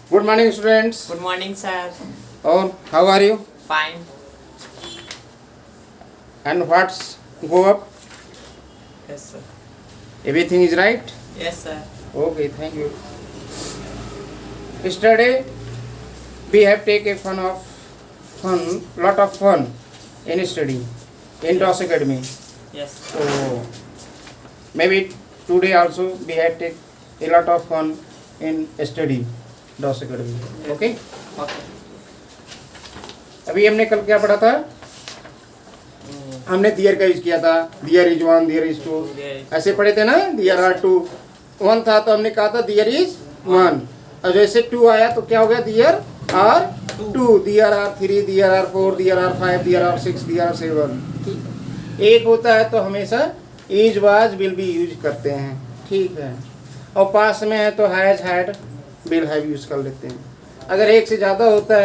Good morning, students. Good morning, sir. Or how are you? Fine. And what's go up? Yes, sir. Everything is right? Yes, sir. Okay, thank you. Yesterday we have taken lot of fun in study in DOS Academy. Yes. So maybe today also we have take a lot of fun in study DOS Academy. Okay? Okay. अभी हमने कल क्या पढ़ा था? हमने दियर का use किया था. दियर इज 1, दियर इज 2 ऐसे पढ़े थे ना. दियर आर 2. 1 था तो हमने कहा था दियर इज 1. और जैसे 2 आया तो क्या हो गया? There are 2, there are 3, there are 4, there are 5, there are 6, there are 7. ठीक. एक होता है तो हमेशा is was will be use करते हैं. ठीक है. और पास में है तो has had will have use कर लेते हैं. अगर एक से ज़्यादा होता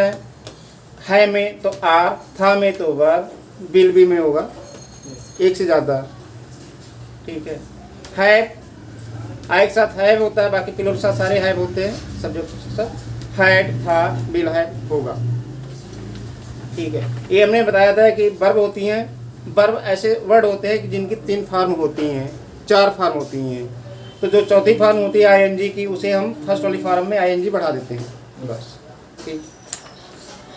है में तो आर, था में तो वर, विल बी में होगा एक से ज़्यादा. ठीक है. हैव आई के साथ हैव होता है, बाकी पिलर के साथ सारे हैव होते हैं. सब्जेक्ट के साथ हैड, था, विल हैव होगा. ठीक है. ये हमने बताया था कि वर्ब होती हैं. वर्ब ऐसे वर्ड होते हैं कि जिनकी 3 फॉर्म होती हैं, 4 फॉर्म होती हैं. तो जो चौथी फॉर्म होती है आईएनजी की, उसे हम फर्स्ट वाली फॉर्म में आईएनजी बढ़ा देते हैं बस. ठीक.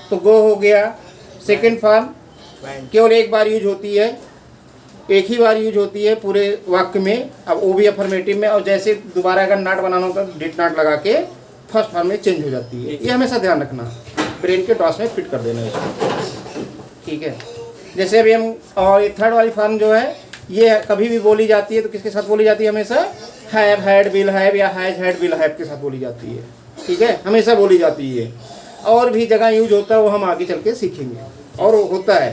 तो गो हो गया. सेकंड फॉर्म केवल एक बार यूज होती है, एक ही बार यूज होती है पूरे वाक्य में. अब वो भी अफर्मेटिव में. और जैसे दोबारा अगर नाट बनाना होता है डिड नाट लगा के फर्स्ट फॉर्म में चेंज हो जाती है. ये हमेशा ध्यान रखना, ब्रेन के डॉस में फिट कर देना इसको. ठीक है. जैसे अभी हम और थर्ड वाली फॉर्म जो है ये कभी भी बोली जाती है तो किसके साथ बोली जाती है? हमेशा हैव हैड विल हैव या हैज हैड विल हैव के साथ बोली जाती है. ठीक है. हमेशा बोली जाती है. और भी जगह यूज होता है वो हम आगे चल के सीखेंगे और वो होता है.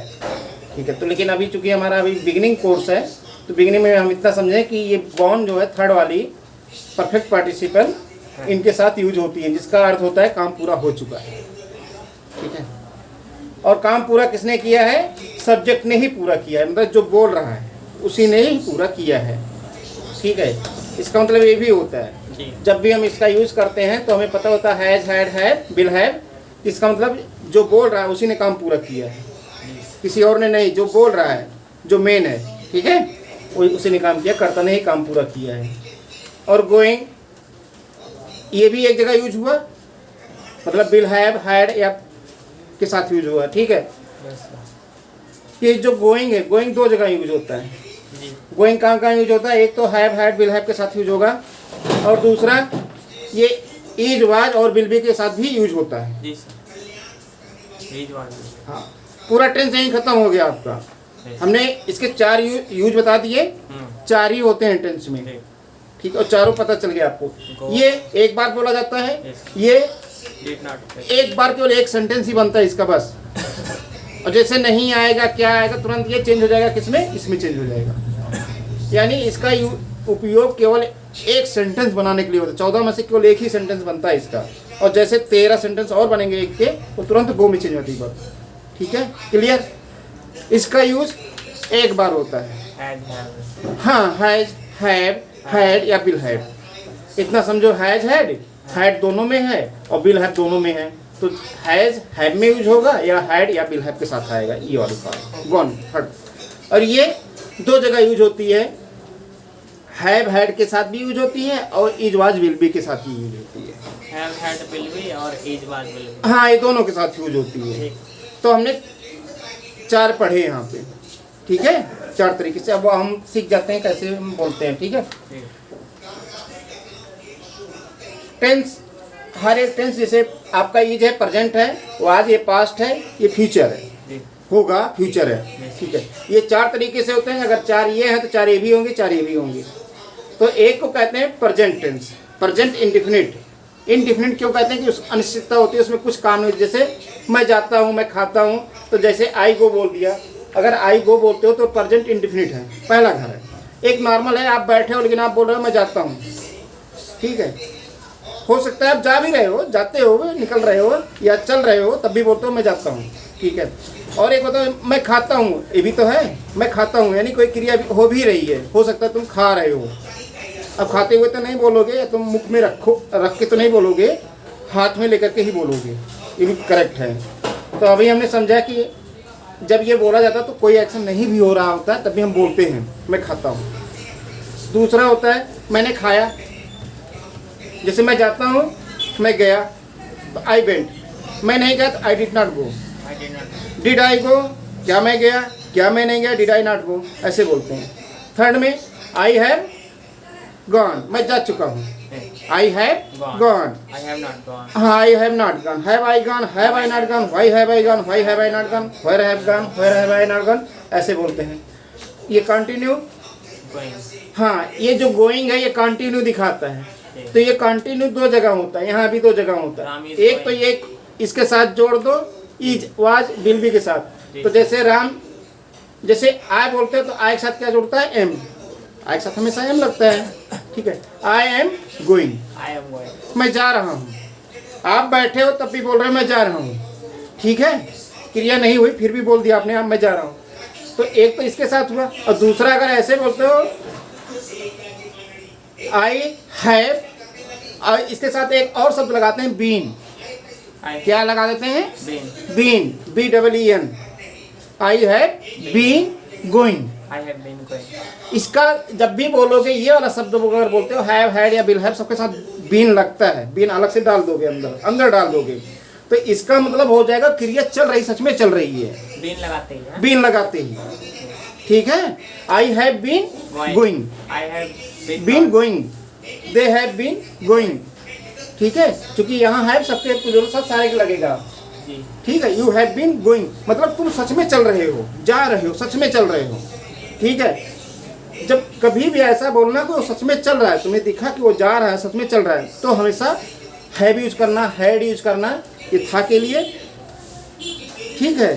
ठीक है. तो लेकिन अभी चूंकि हमारा अभी बिगिनिंग कोर्स है तो बिगिनिंग में हम इतना समझें कि ये बॉर्न जो है थर्ड वाली परफेक्ट पार्टिसिपल इनके साथ यूज होती है, जिसका अर्थ होता है काम पूरा हो चुका है. ठीक है. और काम पूरा किसने किया है? सब्जेक्ट ने ही पूरा किया है. मतलब जो बोल रहा है उसी ने ही पूरा किया है. ठीक है. इसका मतलब ये भी होता है जब भी हम इसका यूज करते हैं तो हमें पता होता है has had have will have. इसका मतलब जो बोल रहा है उसी ने काम पूरा किया है, किसी और ने नहीं. जो बोल रहा है, जो मेन है, ठीक है, उसी ने काम किया, कर्ता ने ही काम पूरा किया है. और गोइंग ये भी एक जगह यूज हुआ, मतलब विल हैव हैड या के साथ यूज हुआ. ठीक है. ये जो गोइंग है, गोइंग 2 जगह यूज होता है. गोइंग कहाँ कहाँ यूज होता है? एक तो हैव हैड विल हैव के साथ यूज होगा और दूसरा ये इज वाज और विल बी के साथ भी यूज होता है. जी सर. Is was. हाँ. पूरा टेंस यहीं खत्म हो गया आपका. हमने इसके 4 यूज बता दिए. 4 ही होते हैं टेंस में. ठीक है. और चारों पता चल गया आपको. ये एक बार बोला जाता है, ये एक बार केवल एक सेंटेंस ही बनता है इसका बस. और जैसे नहीं आएगा क्या आएगा तुरंत ये चेंज हो जाएगा. किसमें? इसमें चेंज हो जाएगा. यानी इसका उपयोग केवल एक सेंटेंस बनाने के लिए होता है. 14 में से केवल एक ही सेंटेंस बनता है इसका. और जैसे 13 सेंटेंस और बनेंगे एक के, वो तुरंत गो में चेंज होती है बात. ठीक है. क्लियर. इसका यूज एक बार होता है. हाँ. हैज हैव हैड या विल हैव. इतना समझो. हैज हैड हैड दोनों में है और विल हैव दोनों में है. तो हैज हैव में यूज होगा या हैड या विल हैव के साथ आएगा. ये वाली फॉर्म वन थर्ड. और ये 2 जगह यूज होती है. हैव हैड के साथ भी यूज होती है और इज वाज विल बी के साथ भी यूज होती है. हैव हैड विल बी और इज वाज विल बी. हाँ. ये दोनों के साथ यूज होती है. तो हमने 4 पढ़े यहाँ पे. ठीक है. 4 तरीके से. अब हम सीख जाते हैं कैसे हम बोलते हैं. ठीक है. टेंस, हर एक टेंस जैसे आपका इज है, प्रेजेंट है, वाज ये पास्ट है, ये फ्यूचर है, होगा फ्यूचर है. ठीक है. ये 4 तरीके से होते हैं. अगर 4 ये हैं तो 4 ये भी होंगे, 4 ये भी होंगे. तो एक को कहते हैं present tense, present indefinite. Indefinite क्यों कहते हैं? कि उस अनिश्चितता होती है, उसमें कुछ काम नहीं. जैसे मैं जाता हूँ, मैं खाता हूँ, तो जैसे आई गो बोल दिया. अगर आई गो बोलते हो तो प्रेजेंट इंडिफिनिट है, पहला घर है. एक नॉर्मल है, आप बैठे हो लेकिन आप बोल रहे हो मैं जाता हूँ. ठीक है. हो सकता है आप जा भी रहे हो, जाते हो, निकल रहे हो या चल रहे हो, तब भी बोलते हो मैं जाता हूँ. ठीक है. और एक होता है मैं खाता हूँ. ये भी तो है, मैं खाता हूँ, यानी कोई क्रिया हो भी रही है. हो सकता है तुम खा रहे हो. अब खाते हुए तो नहीं बोलोगे, या तुम मुख में रख के तो नहीं बोलोगे, हाथ में लेकर के ही बोलोगे, ये भी करेक्ट है। तो अभी हमने समझा कि जब ये बोला जाता है तो कोई एक्शन नहीं भी हो रहा होता है, तभी हम बोलते हैं मैं खाता हूँ। दूसरा होता है मैंने खाया, जैसे मैं जाता हूँ, मैं गया, आई वेंट। मैं नहीं गया तो I did not go. I did not. Did I go, क्या मैं गया, क्या मैं नहीं गया, डिड आई नॉट गो, ऐसे बोलते हैं। थर्ड में आई हैव गॉन, मैं जा चुका हूँ, I have gone. I have not gone. हाँ, I have not gone, have I gone, have I not gone, why have I gone, why have I not gone, where have gone, where have I not gone, ऐसे बोलते हैं। ये continue, Going. हाँ, ये जो going है ये continue दिखाता है। तो ये कंटिन्यू दो जगह होता है, यहाँ भी दो जगह होता राम है। is एक तो going. ये इसके साथ जोड़ दो, इज वाज विल बी के साथ। तो जैसे राम, जैसे आई बोलते हो तो आई के साथ क्या जुड़ता है, एम। आई के साथ हमेशा एम लगता है, ठीक है। I am going, I am going. मैं जा रहा हूँ। आप बैठे हो तब भी बोल रहे हो मैं जा रहा हूँ, ठीक है। क्रिया नहीं हुई फिर भी बोल दिया आपने, मैं जा रहा हूँ। तो एक तो इसके साथ हुआ, और दूसरा अगर ऐसे बोलते हो आई हैव, और इसके साथ एक और शब्द लगाते हैं बीन। I क्या लगा देते हैं, been. Been, B double E N. I have been going. I have been going. इसका जब भी बोलोगे ये वाला शब्द अगर बोलते हो, हैव, हैड या विल हैव, सबके साथ बीन लगता है। बीन अलग से डाल दोगे, अंदर डाल दोगे, तो इसका मतलब हो जाएगा क्रिया चल रही, सच में चल रही है, Been लगाते ही हैं. बीन लगाते ही, ठीक है। I have been going, I have been been gone. Going, they have been going, ठीक है। क्योंकि यहाँ हैव सबके प्लूरल साथ सारे के लगेगा, जी. ठीक है। यू हैव बीन गोइंग मतलब तुम सच में चल रहे हो, जा रहे हो, सच में चल रहे हो, ठीक है। जब कभी भी ऐसा बोलना कि वो सच में चल रहा है, तुम्हें दिखा कि वो जा रहा है, सच में चल रहा है, तो हमेशा हैव यूज करना, हैड यूज करना, ये था के लिए, ठीक है।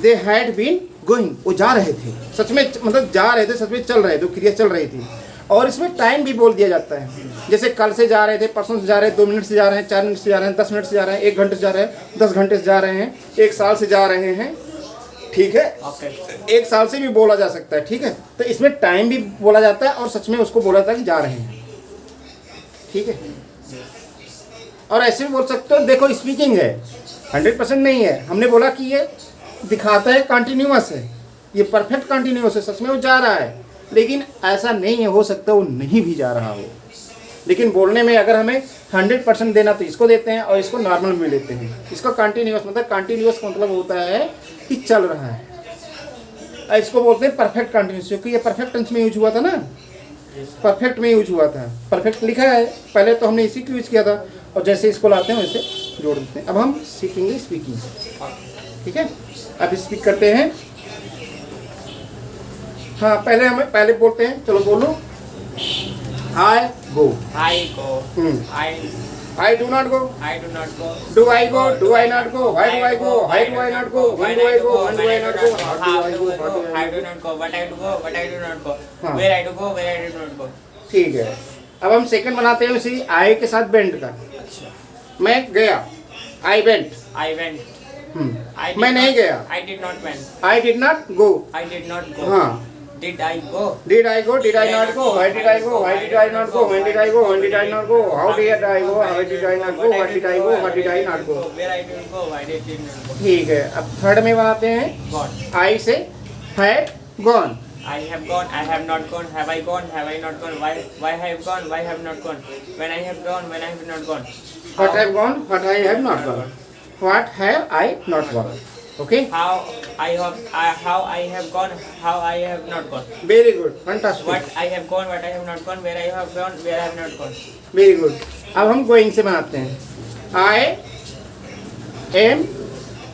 दे हैड बीन गोइंग, वो जा रहे थे, सच में, मतलब जा रहे थे, सच में चल रहे थे, क्रिया चल रही थी। और इसमें टाइम भी बोल दिया जाता है, जैसे कल से जा रहे थे, परसों से जा रहे हैं, 2 मिनट से जा रहे हैं, 4 मिनट से जा रहे हैं, 10 मिनट से जा रहे हैं, 1 घंटे से जा रहे हैं, 10 घंटे से जा रहे हैं, 1 साल से जा रहे हैं, ठीक है। Okay. 1 साल से भी बोला जा सकता है, ठीक है। तो इसमें टाइम भी बोला जाता है और सच में उसको बोला जाता है कि जा रहे हैं, ठीक है। और ऐसे भी बोल सकते हो, देखो स्पीकिंग है, 100% नहीं है। हमने बोला कि ये दिखाता है कंटिन्यूअस है, ये परफेक्ट कंटिन्यूअस है, सच में वो जा रहा है, लेकिन ऐसा नहीं है, हो सकता है वो नहीं भी जा रहा हो। लेकिन बोलने में अगर हमें 100% देना तो इसको देते हैं और इसको नॉर्मल में लेते हैं। इसको कंटिन्यूअस मतलब, कंटिन्यूअस का मतलब होता है कि चल रहा है, और इसको बोलते हैं परफेक्ट कंटिन्यूअस, क्योंकि ये परफेक्ट टेंस में यूज हुआ था ना, परफेक्ट में यूज हुआ था, परफेक्ट लिखा है पहले, तो हमने इसी को यूज किया था, और जैसे इसको लाते हैं वैसे जोड़ देते हैं। अब हम सीखेंगे स्पीकिंग, ठीक है। अब स्पीक करते हैं। हाँ, पहले बोलते हैं, चलो बोलो। आई गो, I go. I do not go, I do not go. Do I go, do I not go, why do I go, why do I not go, when do I go, when do I not go, how do I go, how do I I do not go. What I do go. What I do not go. हाँ। Where I do go. Where I do not go. ठीक है। अब हम second बनाते हैं उसी आई के साथ बेंड का। अच्छा. मैं गया, I went, I went. I did मैं नहीं not- गया, I did not went. I did not go, I did not go. हाँ। Did I go? Did I go? Did I not go? Why did I go? Why did I not go? When did I go? When did I not go? How did I go? How did I not go? What did I go? What did I not go? Where I didn't go? Why did I not go? ठीक है। अब third में बनाते हैं, Gone. आई से had gone, I have gone. I have not gone. Have I gone? Have I not gone? Why have I gone? Why have not gone? When I have gone? When I have not gone? what have gone, what I have not gone, what have I not gone, okay, How I have gone? How I have not gone? very good, fantastic, What I have gone? What I have not gone? Where I have gone? Where I have not gone? very good। अब हम going से बनाते हैं, I am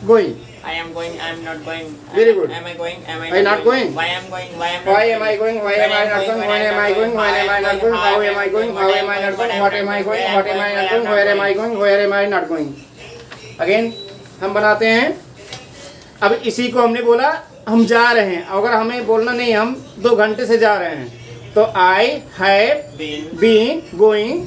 going, I am going. I am not going. Very good. Am I going? Am I Are you not going? Why am I going? Why am why am I going, why am I not going, when am I going, when am I not going, how am I going, how am I not going, what am I going, what am I not going, where am I going, where am I not going। Again हम बनाते हैं। अब इसी को हमने बोला हम जा रहे हैं, अगर हमें बोलना नहीं हम 2 घंटे से जा रहे हैं, तो I have been? Been going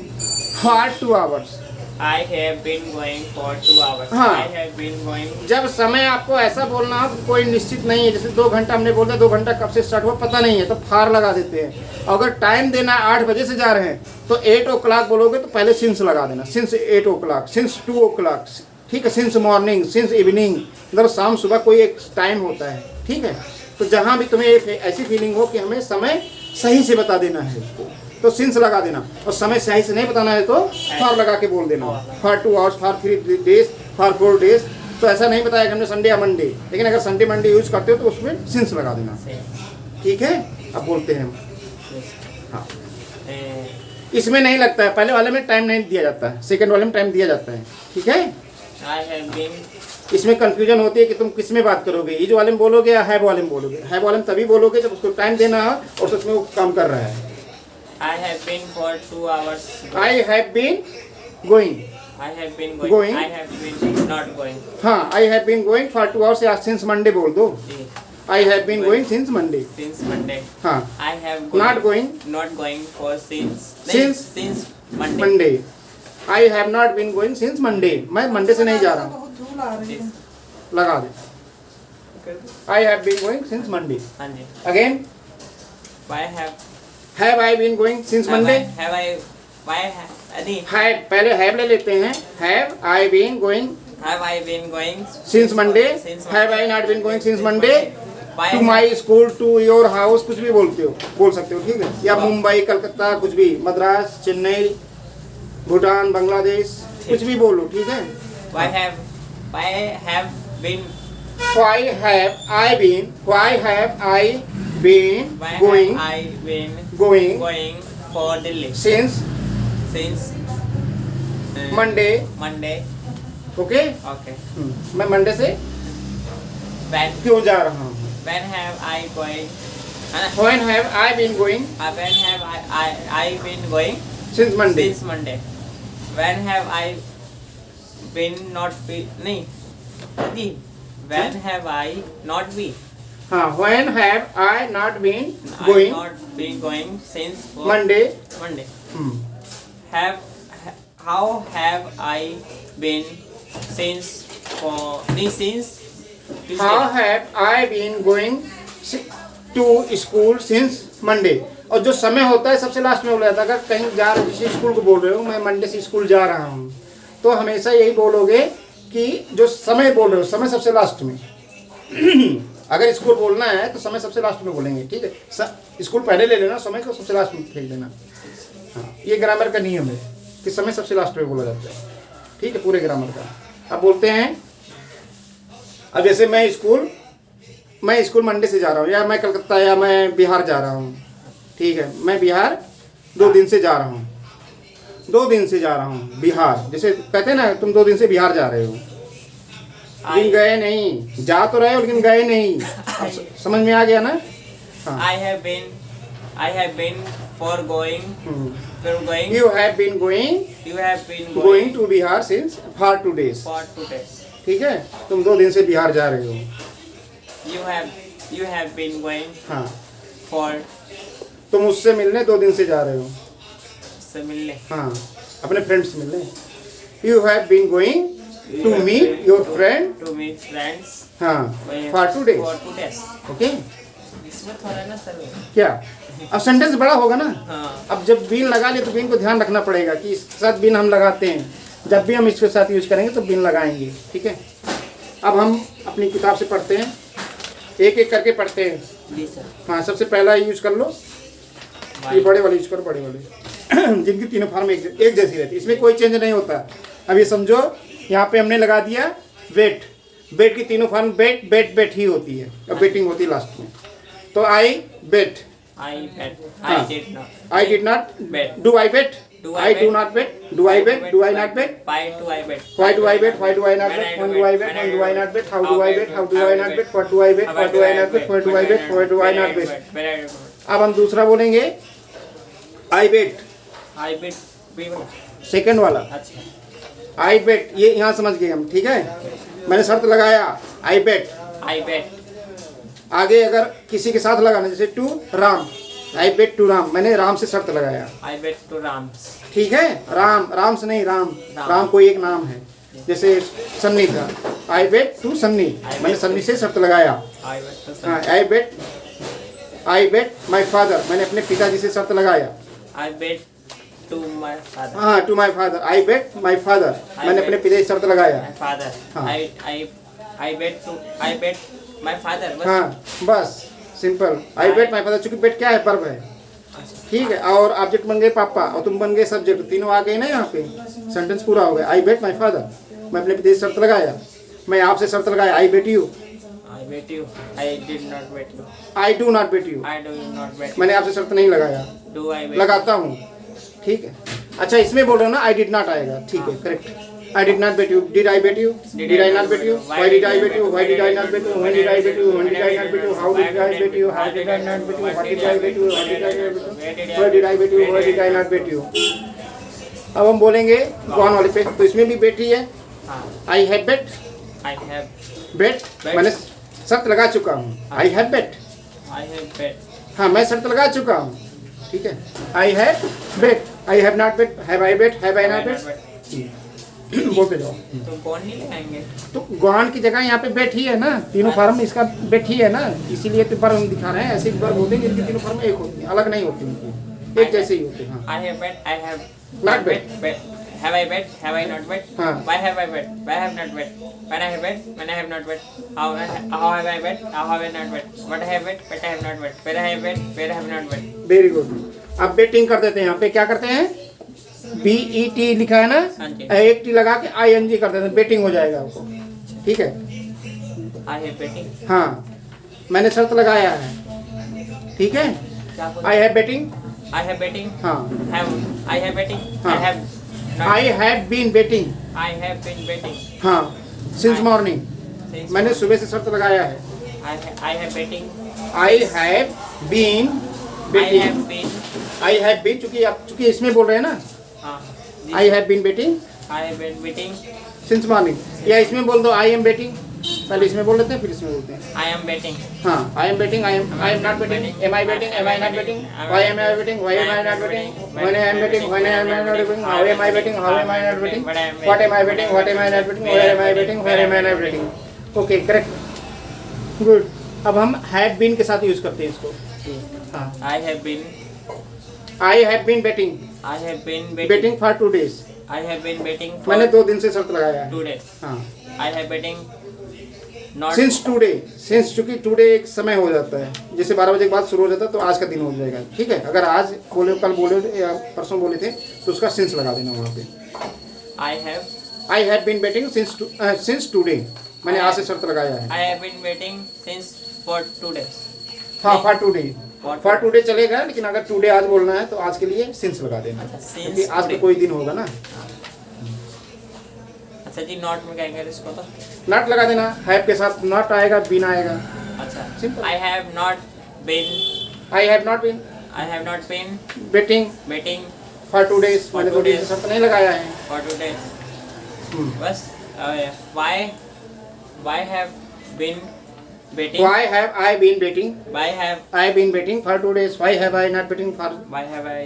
for 2 hours, I have been going for 2 hours. हाँ। I have been going. जब समय आपको ऐसा बोलना हो कि कोई निश्चित नहीं है, जैसे 2 घंटा हमने बोल दिया, 2 घंटा कब से स्टार्ट हुआ पता नहीं है, तो फार लगा देते हैं। अगर टाइम देना 8 बजे से जा रहे हैं तो 8 o'clock बोलोगे तो पहले सिंस लगा देना, सिंस 8 o'clock, सिंस 2 o'clock, ठीक है, सिंस मॉर्निंग, सिंस इवनिंग, मतलब शाम सुबह कोई एक टाइम होता है, ठीक है। तो जहाँ भी तुम्हें एक ऐसी फीलिंग हो कि हमें समय सही से बता देना है उसको, तो सिंस लगा देना, और समय सही से नहीं बताना है तो फॉर लगा के बोल देना, for 2 hours, for 3 days, for 4 days। तो ऐसा नहीं बताया कि हमने संडे या मंडे, लेकिन अगर संडे मंडे यूज करते हो तो उसमें सिंस लगा देना, ठीक है। अब बोलते हैं हम, हाँ, इसमें नहीं लगता है, पहले वाले में टाइम नहीं दिया जाता है, सेकंड वाले में टाइम दिया जाता है, ठीक है। I have been. इसमें कंफ्यूजन होती है कि तुम किस में बात करोगे, इज वाले में बोलोगे या हैव वाले में बोलोगे। हैव वाले में तभी बोलोगे जब उसको टाइम देना है और सच में वो काम कर रहा है। I have been for 2 hours. I have been going, I have been going. Going. I have been not going. हाँ, I have been going for 2 hours या सिंस मंडे बोल दो, जी। I have been going since Monday. Since Monday. हाँ, I have Not going. Not going for since. Since Monday. Monday. I have not been going since Monday, मैं Monday से नहीं जा रहा हूँ, बहुत धूल आ रही है। लगा दे। I have been going since Monday. हाँ जी। Again, Why have I been going since Monday. why have नहीं हैव, पहले हैव ले लेते हैं, have I been going have I been going since Monday, since have I not been going since Monday, Why to my school, to your house, कुछ भी बोलते हो, बोल सकते हो, ठीक है। या मुंबई, कलकत्ता, कुछ भी, मद्रास, चेन्नई, भूटान, बांग्लादेश, कुछ भी बोलो, ठीक है। why have been Why have I been why going have I been going going for Delhi since since Monday? Monday. Okay, Okay. मैं मंडे से When क्यों जा रहा हूँ। have I going? When have I been going When have I been going since Monday? since Monday? When have I been not be नहीं जी when have I not be हाँ, when have I not been I going not been going since Monday? Monday. Hmm. How have I been since since Tuesday? How have I been going to school since Monday? और जो समय होता है सबसे last में बोला जाता है। अगर कहीं जा रहे, जैसे स्कूल को बोल रहे हो, मैं मंडे से स्कूल जा रहा हूँ, तो हमेशा यही बोलोगे कि जो समय बोल रहे हो, समय सबसे लास्ट में। अगर स्कूल बोलना है तो समय सबसे लास्ट में बोलेंगे, ठीक है। स्कूल पहले ले लेना, समय को सबसे लास्ट में फेंक देना। हाँ, ये ग्रामर का नियम है कि समय सबसे लास्ट में बोला जाता है, ठीक है, पूरे ग्रामर का। अब बोलते हैं, अब जैसे मैं स्कूल मंडे से जा रहा हूँ, या मैं कलकत्ता या मैं बिहार जा रहा हूँ, ठीक है। मैं बिहार 2 दिन से जा रहा हूँ, 2 दिन से जा रहा हूँ बिहार। जैसे कहते हैं ना, तुम 2 दिन से बिहार जा रहे हो, लेकिन गए नहीं, जा तो रहे हो लेकिन गए नहीं। अब समझ में आ गया ना। हाँ। I have been for going You have been going to Bihar since for 2 days, for 2 days. ठीक है। तुम 2 दिन से बिहार जा रहे हो। You have been going हाँ, for तुम उससे मिलने 2 दिन से जा रहे हो। से मिलने। हाँ, अपने फ्रेंड से मिलने। You have been going to meet your friend, To meet friends. हाँ, for 2 days, For 2 days. Okay. इसमें थोड़ा ना सर। क्या अब सेंटेंस बड़ा होगा ना। हाँ। अब जब बीन लगा ले तो बीन को ध्यान रखना पड़ेगा कि इसके साथ बीन हम लगाते हैं, जब भी हम इसके साथ यूज करेंगे तो बीन लगाएंगे, ठीक है। अब हम अपनी किताब से पढ़ते हैं, एक एक करके पढ़ते हैं। जी सर। हाँ, सबसे पहला यूज कर लो, ये बड़े वाले यूज करो, बड़े वाले जिनकी तीनों फॉर्म एक जैसी रहती है, इसमें कोई चेंज नहीं होता। अब ये समझो, यहाँ पे हमने लगा दिया वेट, बेट की तीनों फॉर्म बेट ही होती है, अब बेटिंग होती है लास्ट में। तो आई बेट, I bet. हाँ। I did not. I did not Bet. do I bet? Do I do not bet. Do I bet? Do I not bet? Why do I bet? Why do I bet? Why do I not When bet? When do I bet? When do I not bet? How do I bet? How do I not bet? What do I bet? What do I not bet? Where do I bet? Where do I not bet? Where I bet? अब हम दूसरा बोलेंगे, I bet, I bet. भी बोला। Second वाला अच्छा। I bet, ये यहाँ समझ गए हम, ठीक है। मैंने शर्त लगाया I bet, I bet. आगे अगर किसी के साथ लगाना, जैसे to Ram, I bet to Ram, मैंने राम से शर्त लगाया। I bet to Rams. ठीक है, राम, राम से नहीं, राम, राम। राम कोई एक नाम है, जैसे सन्नी था, आई बेट टू सन्नी, मैंने सन्नी से शर्त लगाया। I bet to हाँ, Sun. I bet my father, मैंने अपने पिताजी से शर्त लगाया। I bet to my father. हाँ, to my father, I bet my father, मैंने अपने पिताजी से शर्त लगाया। My father. हाँ। I bet my father. बस। हाँ, बस simple, I bet my father, चूंकि बेट क्या है, वर्ब है, ठीक है, और ऑब्जेक्ट बन गए पापा और तुम बन गए सब्जेक्ट, तीनों आ गए ना यहाँ पे, सेंटेंस पूरा हो गया। आई बेट माई फादर, मैं अपने पिताजी से शर्त लगाया। मैं आपसे शर्त लगाया, I bet you, I bet you. I did not bet you. I do not bet you, I do not bet. मैंने आपसे शर्त नहीं लगाया, Do I bet? लगाता हूँ, ठीक है। अच्छा, इसमें बोल रहे हो ना आई डिड नॉट आएगा, ठीक है, correct. I did not bet you, did I bet you, did I not bet you, why did I bet you, why did I not bet you, when did I bet you, when did I not bet you, how did I bet you, how did I not bet you, what did I bet you, what did I bet you, why did I bet you, why did I not bet you. अब हम बोलेंगे gone वाले पे, तो इसमें भी बेट ही है। हाँ. I have bet, I have. Bet मैंने शर्त लगा चुका हूँ, I have bet, I have bet. हाँ मैं शर्त लगा चुका हूँ, ठीक है। I have bet, I have not bet, have I bet, have I not bet, बोलते जाओ। तो कौन नहीं लगाएंगे? तो गॉन की जगह यहाँ पे बेट ही है ना, तीनों फॉर्म इसका बेट ही है ना, इसीलिए तो वर्ब हम दिखा रहे हैं। ऐसे वर्ब होते हैं जिनकी तीनों फॉर्म एक होती है, अलग नहीं होती उनकी, एक जैसे ही होते हैं। हाँ, I have bet. I have Not not bet. Have I bet? Have I not bet? हाँ। Why have I bet? Why have not bet? When I have bet? When I have not bet? How have I bet? How have I not bet? What I have bet? What I have not bet? Where I have bet? Where I have not bet? Very good. अब betting कर देते हैं, यहाँ पे क्या करते हैं, BET लिखा है ना, हाँ जी। एक टी लगा के ING कर देते हैं, बेटिंग हो जाएगा आपको, ठीक है। I have betting. हाँ, मैंने शर्त लगाया है, ठीक है। क्या बोल? I have betting, I have betting. हाँ, I have betting. हाँ। I have not. I have been betting, I have been betting. हाँ, सिंस मॉर्निंग, Since मैंने सुबह से शर्त लगाया है। I have betting. I have been I betting, have been. I have been, चूंकि इसमें बोल रहे हैं ना, हाँ. I have been betting I have been betting. Since morning, या इसमें बोल दो आई एम बेटिंग, पहले इसमें बोल लेते हैं फिर इसमें बोलते हैं। I am betting. हाँ, I am betting, I am not betting, am I betting, am I not betting, why am I betting, why am I not betting, when I am betting, when I am not betting, how am I betting, how am I not betting, what am I betting, what am I not betting, where am I betting, where am I not betting. Okay, correct, good. अब हम have been के साथ use करते हैं इसको। हाँ, I have been. I have been betting, I have been betting. Betting for 2 days, I have been betting for मैंने 2 दिन से शर्त लगाया है। 2 days. हाँ, I have betting not. Since today, since चूंकि टुडे एक समय हो जाता है, जैसे 12 बजे के बाद शुरू हो जाता है तो आज का दिन हो जाएगा, ठीक है। अगर आज बोले, कल बोले या परसों बोले थे तो उसका सिंस लगा देना वहाँ पे। I have. I have been betting since today, मैंने आज से शर्त लगाया है। I have been betting since for 2 days. हाँ, for today, For for today चलेगा, लेकिन अगर टुडे आज बोलना है तो आज के लिए सिंस लगा देना, अच्छा, since क्योंकि आज तो today. कोई दिन होगा ना। अच्छा जी, नॉट में कहेंगे इसको तो। नॉट लगा देना, हैव के साथ नॉट आएगा, बीन आएगा। अच्छा. Simple. I have not been. I have not been I have not been betting betting for 2 days, For मैंने 2 2 days days. शर्त नहीं लगाया है। for 2 days. हम्म। बस. Why have been betting? Why have I been betting? Why have I been betting for 2 days. Why have I not betting for? Why have I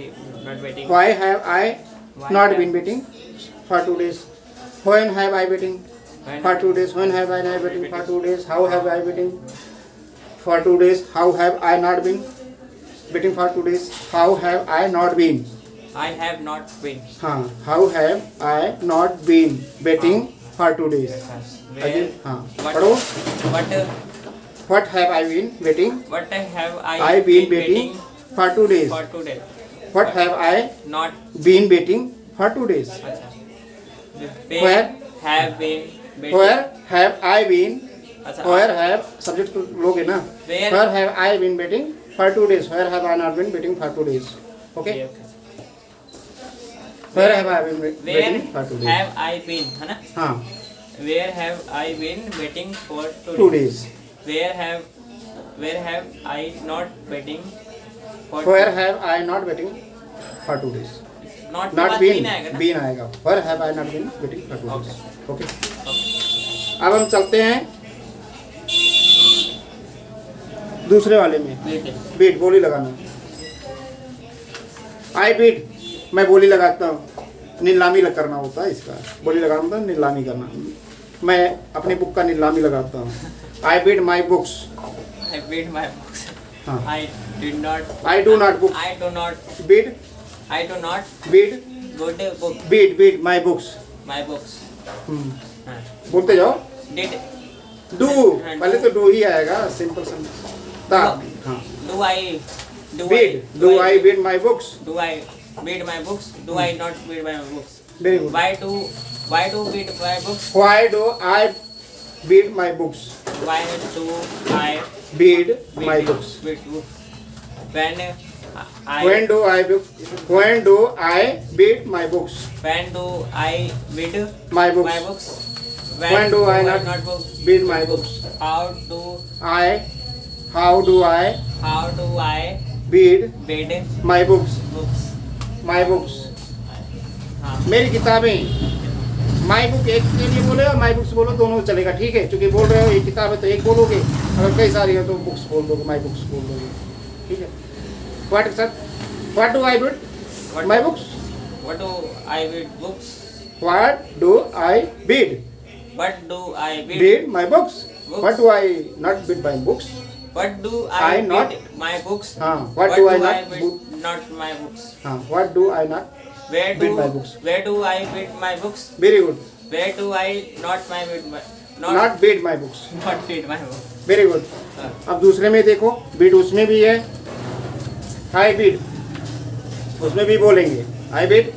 not betting? Why have I Why not have- been betting for 2 days? When have I betting When- for 2 days? When have I not betting for 2 days? How have I betting for 2 days? How have I not been betting for 2 days? How have I not been? I have not been. हाँ, how have I not been betting for 2 days? Where? Again, हाँ, What? पढ़ो। What? What have I been betting? What have I been betting for 2 days. for 2 days? What have I Not. been betting for 2 days? अच्छा. Where? Where have been betting? Where have I been? अच्छा. Where have subject to लोगे ना? Where? Where have I been betting for 2 days? Where have I not been betting for 2 days? Okay. Okay, okay. Where have I been Where betting for 2 days? have I been? है ना? हाँ, Where have I been betting for 2 days. Where have I not betting for? Where have I not betting for 2 days? Not Not बाद been, been आएगा ना? been आएगा। Where have I not been betting for 2 days? Okay. Okay. अब हम चलते हैं दूसरे वाले में। Betting. बीट बोली लगाना। आई बीड, मैं बोली लगाता हूँ, नीलामी करना होता है इसका, बोली लगाना मतलब नीलामी करना। मैं अपनी बुक का नीलामी लगाता हूँ। I bid my books, I read my books. हाँ। I did not. I do not book, I do not. Bid I do not bid good book bid bid my books. my books. हाँ। बोलते जाओ। Did do, पहले तो do he आएगा, simple सा। हाँ, do I Beed, do I bid my books. do I read my books? Do I not read my books? Very good. Why do read my books? Why do I bid my books, Why do I Beed my books. read books? When I When do I beat my books? when do I read My books. my books? When do I not book? beat my books? How do How do I beat read my books? books? My books. हाँ। मेरी किताबें। My book एक के लिए बोले और my books बोलो, दोनों चलेगा, ठीक है। क्योंकि बोल रहे हो एक किताब है तो एक बोलोगे, अगर कई सारी है तो बुक्स बोल दोगे, माई बुक्स बोल दोगे, ठीक है। What sir, what do I beat my books? What do I read books? What do I beat What do I read? Beat my books? Books. What do I not beat my books? What do I I not- read my books? हाँ, what do I not read not my books? हाँ, what do I not Where Read do my books. Where do I read my books? Very good. Where do I not my read my not beat my books, not read my books? Very good. हाँ। अब दूसरे में देखो, beat उसमें भी है, I beat उसमें भी बोलेंगे, आई बीट,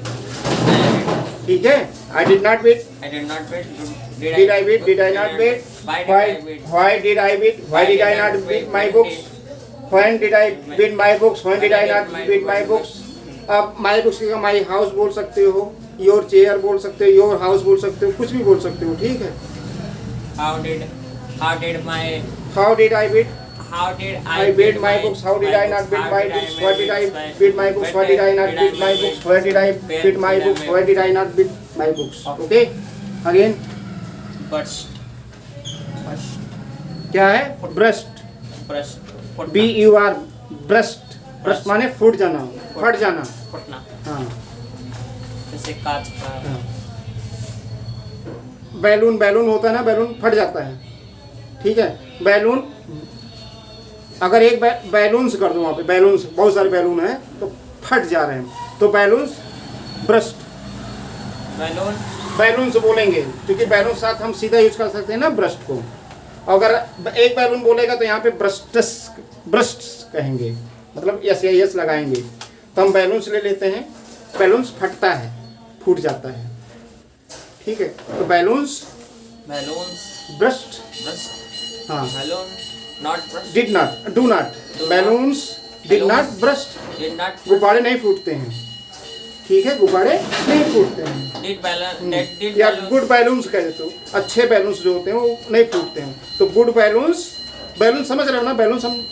ठीक है। I did not beat, I did not read. Did I beat, did I not beat, Why did I read? Why did I beat, why did I not beat my books, when did I beat my books, when did I not beat my books. अब my books का my house बोल सकते हो, your chair बोल सकते हो, your house बोल सकते हो, कुछ भी बोल सकते हो, ठीक है। How did how did I beat, How did I beat my books. How did I not beat my books? What did I beat my books? What did I not beat my books? Where did I beat my books? Where did I not beat my books? Okay. Again. Burst. क्या है? Burst. Burst. BUR. Burst. Burst माने फूट जाना, फट जाना। फटना। हाँ। जैसे कांच का। हाँ। बैलून, बैलून होता है ना, बैलून फट जाता है, ठीक है। बैलून, अगर एक बैलून्स कर दो वहाँ पे, बैलून्स बहुत सारे बैलून हैं तो फट जा रहे हैं, तो बैलून्स ब्रस्ट, बैलून बैलून्स बोलेंगे, क्योंकि बैलून साथ हम सीधा यूज कर सकते हैं ना ब्रस्ट को। अगर एक बैलून बोलेगा तो यहाँ पे ब्रस्टस, ब्रस्ट्स कहेंगे, मतलब यस या यस लगाएंगे, तो हम बैलून्स ले लेते हैं। बैलून्स फटता है, फूट जाता है, ठीक है। तो बैलून्स, बैलून्स ब्रस्ट, ब्रस्ट हाँ। Balloon not burst did not, do not, balloons did not burst, did not गुब्बारे नहीं फूटते हैं, ठीक है, गुब्बारे नहीं फूटते हैं। डिड बैलून डिड या गुड बैलून्स कह देते हो, अच्छे बैलून्स जो होते हैं वो नहीं फूटते हैं, तो गुड बैलून्स, बैलून समझ रहे हो ना, बैलून्स हम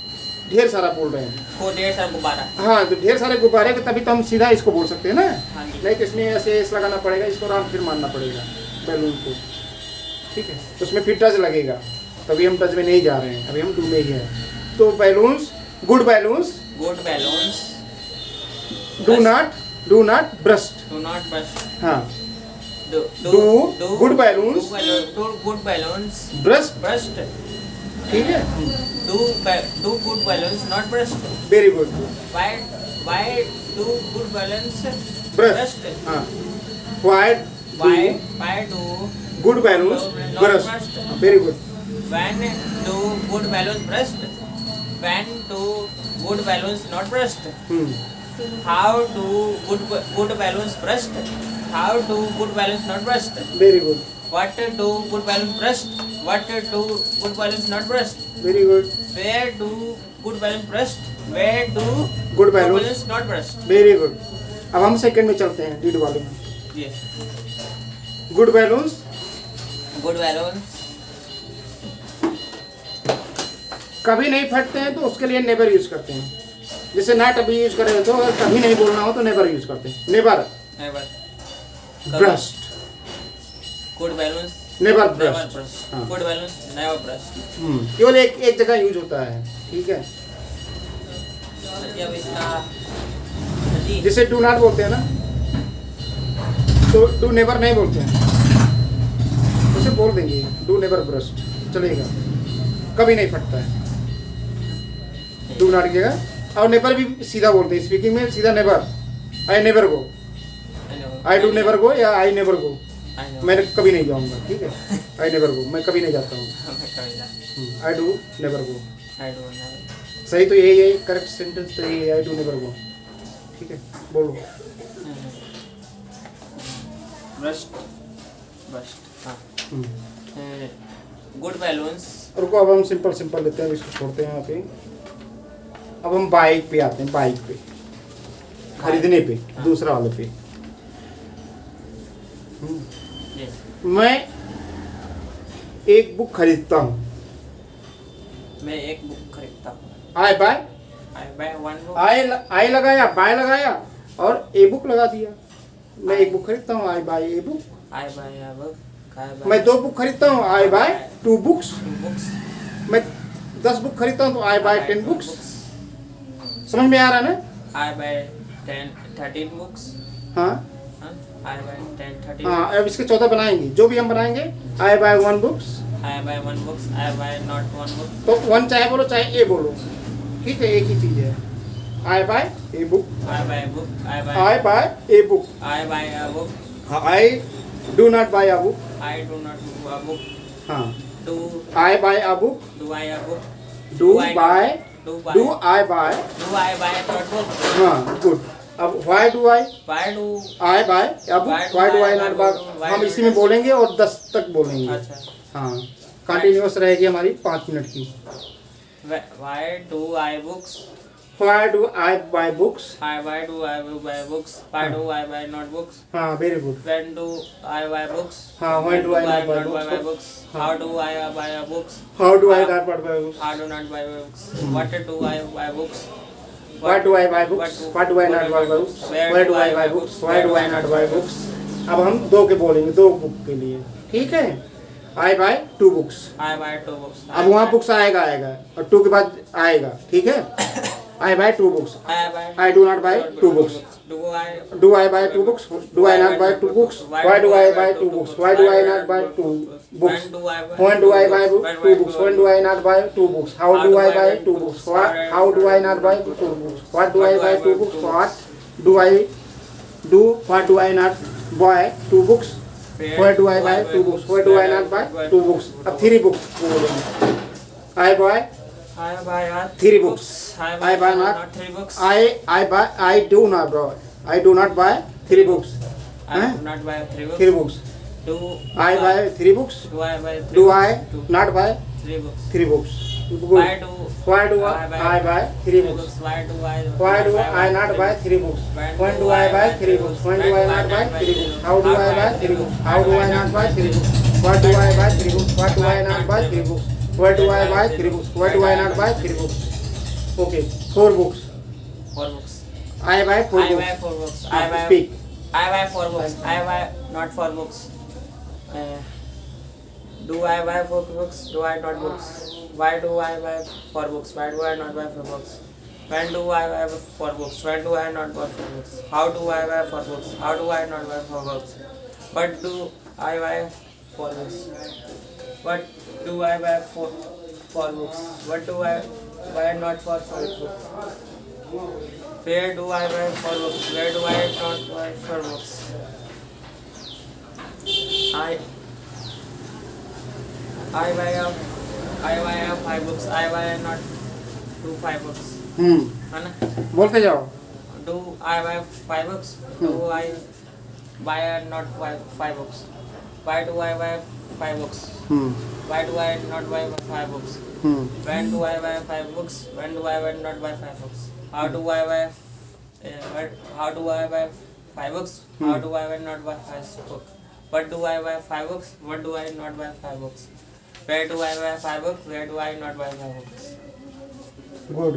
ढेर सारा बोल रहे हैं। को ढेर सारा गुब्बारा। हाँ, तो ढेर सारे गुब्बारे के तभी तो हम सीधा इसको बोल सकते हैं ना, हाँ जी। नहीं तो इसमें ऐसे ऐसे लगाना पड़ेगा, इसको राउंड फिर मारना पड़ेगा बैलून को, ठीक है। उसमें फिर टच लगेगा, तभी हम टच में नहीं जा रहे हैं, अभी हम टू में ही हैं। तो balloons, good balloons good balloons do not burst, do not burst हाँ। do good balloons do good balloons burst, burst ठीक है। do good balloons not burst very good, why do good balloons burst, हाँ। why why do good balloons not burst, burst very good. when do good balloons burst when do good balloons not burst how do good balloons burst how do good balloons not burst very good, what do good balloons burst what do good balloons not burst very good, where do good balloons burst where do good balloons, balloons not burst very good. अब हम second में चलते हैं, deed वाले में। yes good balloons, good balloons कभी नहीं फटते हैं तो उसके लिए नेवर यूज करते हैं। जैसे नॉट अभी यूज कर रहे हो तो अगर कभी नहीं बोलना हो तो नेवर यूज करते हैं, never never burst, good balloons never never burst, burst हाँ। good balloons never burst केवल एक जगह यूज होता है, ठीक है। अब इसका जी जैसे डू नॉट बोलते हैं ना, तो डू नेवर नहीं बोलते हैं, उसे बोल देंगे डू नेवर ब्रश, चलेगा, कभी नहीं फटता है डू नॉट की जगह। और नेवर भी सीधा बोलते हैं, स्पीकिंग में सीधा never, I never go, I do never go या आई नेवर गो, मैं कभी नहीं जाऊंगा, ठीक है, आई नेवर गो, मैं कभी नहीं जाता हूँ, आई डू नेवर गो। सही तो यही है, करेक्ट सेंटेंस तो यही है, आई डू नेवर गो, ठीक है, बोलो। Good balance. रुको, अब हम सिंपल सिंपल लेते हैं, इसको छोड़ते हैं यहाँ पे। अब हम बाइक पे आते हैं, बाइक पे खरीदने पे, दूसरा वाले पे। मैं एक बुक खरीदता हूँ, मैं एक बुक खरीदता हूँ। I buy, I buy one book. I लगाया, बाय लगाया और ए बुक लगा दिया। मैं एक बुक खरीदता हूँ, I buy a book. I buy a book. मैं 2 बुक खरीदता हूँ, आई बाय 2 बुक्स। बुक्स। मैं 10 बुक खरीदता हूँ तो आई बाय 10 बुक्स। समझ में आ रहा है ना? आई बाय 13 बुक्स। हाँ आई बाय 13। हाँ, अब इसके 14 बनाएंगे, जो भी हम बनाएंगे। I buy 1 books, I buy 1 books, I buy not 1 book. तो 1 चाहे बोलो चाहे ए बोलो, ठीक है, एक ही चीज है। I buy a book, I buy book, I buy a book. I buy a book. I do not buy a book. I do not book a book. हाँ, do I buy a book, do I a book. Do buy, do I buy, do I buy not book. हाँ good. अब why do I, why do I buy अब why do I not buy, हम इसी में बोलेंगे और 10 तक बोलेंगे। अच्छा। हाँ, कंटिन्यूअस रहेगी हमारी 5 मिनट की। Why do I books. Why do I buy books, Why do I buy books? Why do I buy not books? हाँ very good. When do I buy books? हाँ, when do I not buy buy books? books? How do I buy books? How do I not buy books? How do not buy books? What do I buy books? What do I buy books? What do I not buy books? Where do I buy books? Why do I not buy books? अब हम 2 के बोलेंगे, 2 book के लिए, ठीक है। I buy 2 books। I buy 2 books। अब वहाँ बुक्स आएगा और 2 के बाद आएगा, ठीक है। I buy 2 books। I do not buy 2 books। Do I buy 2 books? Do I not buy 2 books? Why do I buy 2 books? Why do I not buy 2 books? When do I buy 2 books? When do I not buy 2 books? How do I buy 2 books? How do I not buy 2 books? What do I buy 2 books? What do I do? What do I not buy 2 books? Where do I buy 2 books? Where do I not buy 2 books? अब 3 books बोलेंगे। I buy 3 books। I buy not 3 books। I do not buy 3 books। I do not buy 3 books। 3 books। Do I buy 3 books। Do I buy 3 Do books? I not buy 3 books? 3 books? Why Good। do Why do I buy 3 books? Why do I not buy 3 books? When do I buy 3 books? When do I not buy 3 books? How do I buy 3 books? How do I not buy 3 books? What do I buy 3 books? What do I not buy 3 books? Where do I buy 3 books? Where do I not buy 3 books? Okay, 4 books। 4 books। I buy 4 I books। buy 4 books। Speak। I buy 4 books। I buy not 4 books। Do I buy 4 books? Do I not books? Why do I buy 4 books? Why do I not buy 4 books? When do I buy 4 books? When do I not buy 4 books? How do I buy 4 books? How do I not buy 4 books? What do I buy 4 books? What do I buy 4 books? What do I buy not for 4 books? Where do I buy 4 books? Where do I not buy 4 books? I buy 5 books। I buy not 2 5 books। है ना? बोलते जाओ। Do I buy 5 books? Do I buy not 5 books? Why do I buy 5 books? Why do I not buy 5 books? When do I buy 5 books? When do I not buy 5 books? How do I buy 5 books? How do I not buy 5 books? What do I buy 5 books? What do I not buy 5 books? Where do I buy 5 books? Where do I not buy 5 books? Good।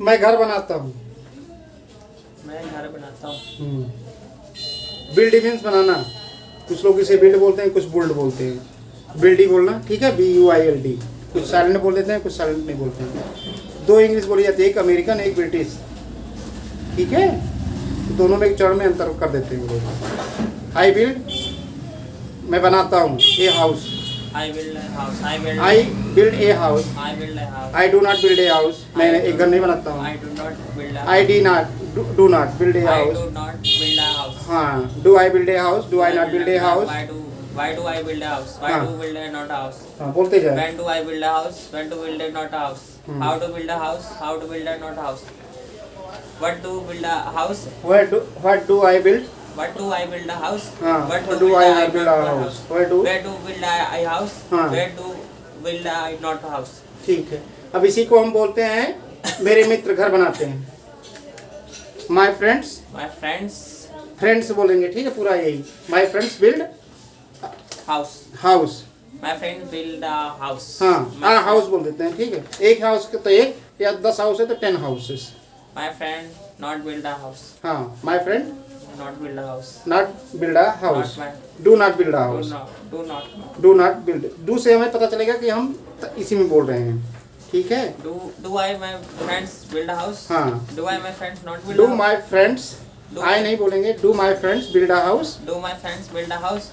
मैं घर बनाता हूँ। मैं घर बनाता हूँ। Build means बनाना, कुछ लोग इसे बिल्ड बोलते हैं, कुछ बुल्ड बोलते हैं। बिल्डी बोलना, ठीक है, BUILD। कुछ साइलेंट बोल देते हैं, कुछ साइलेंट नहीं बोलते हैं। 2 इंग्लिश बोली जाती है, एक अमेरिकन एक ब्रिटिश, ठीक है। तो दोनों में एक चरण में अंतर कर देते हैं लोग। आई बिल्ड, मैं बनाता हूँ, a house. I build a house. I build a house. I build a house. I do not build a house, मैं एक घर नहीं बनाता हूँ। I do not build a I D not do not build a I house. do not build a house. हाँ, do I build a house, do I not build a house. Why do I build a house? Why हाँ. do build a not a house? हाँ, बोलते जाए। When do I build a house? When to build a not a house? How to build a house? How to build a not a house? What to build a house? What do I build? What do I build a house? हाँ, What what to do build I a build not a a house? house? Where do? Where to build a house? हाँ. Where to build a not a house? ठीक है, अब इसी को हम बोलते हैं मेरे मित्र घर बनाते हैं। My friends, My friends friends बोलेंगे, ठीक है, पूरा यही। My friends build house. House. My friend build a house. हाँ, हाउस बोल देते हैं, ठीक है। एक हाउस के तो एक, या 10 हाउस है तो 10 houses. My friend not build a house. हाँ, my friend Not build a house. Not build a house, Not my. Do not build a Do house. not. Do not. Do not build, do से हमें पता चलेगा कि हम इसी में बोल रहे हैं, ठीक है। Do I my friends build a house? हाँ, Do I my friends not build do a house? My friends, Do- आई नहीं बोलेंगे, do my friends build a house. Do my friends build a house?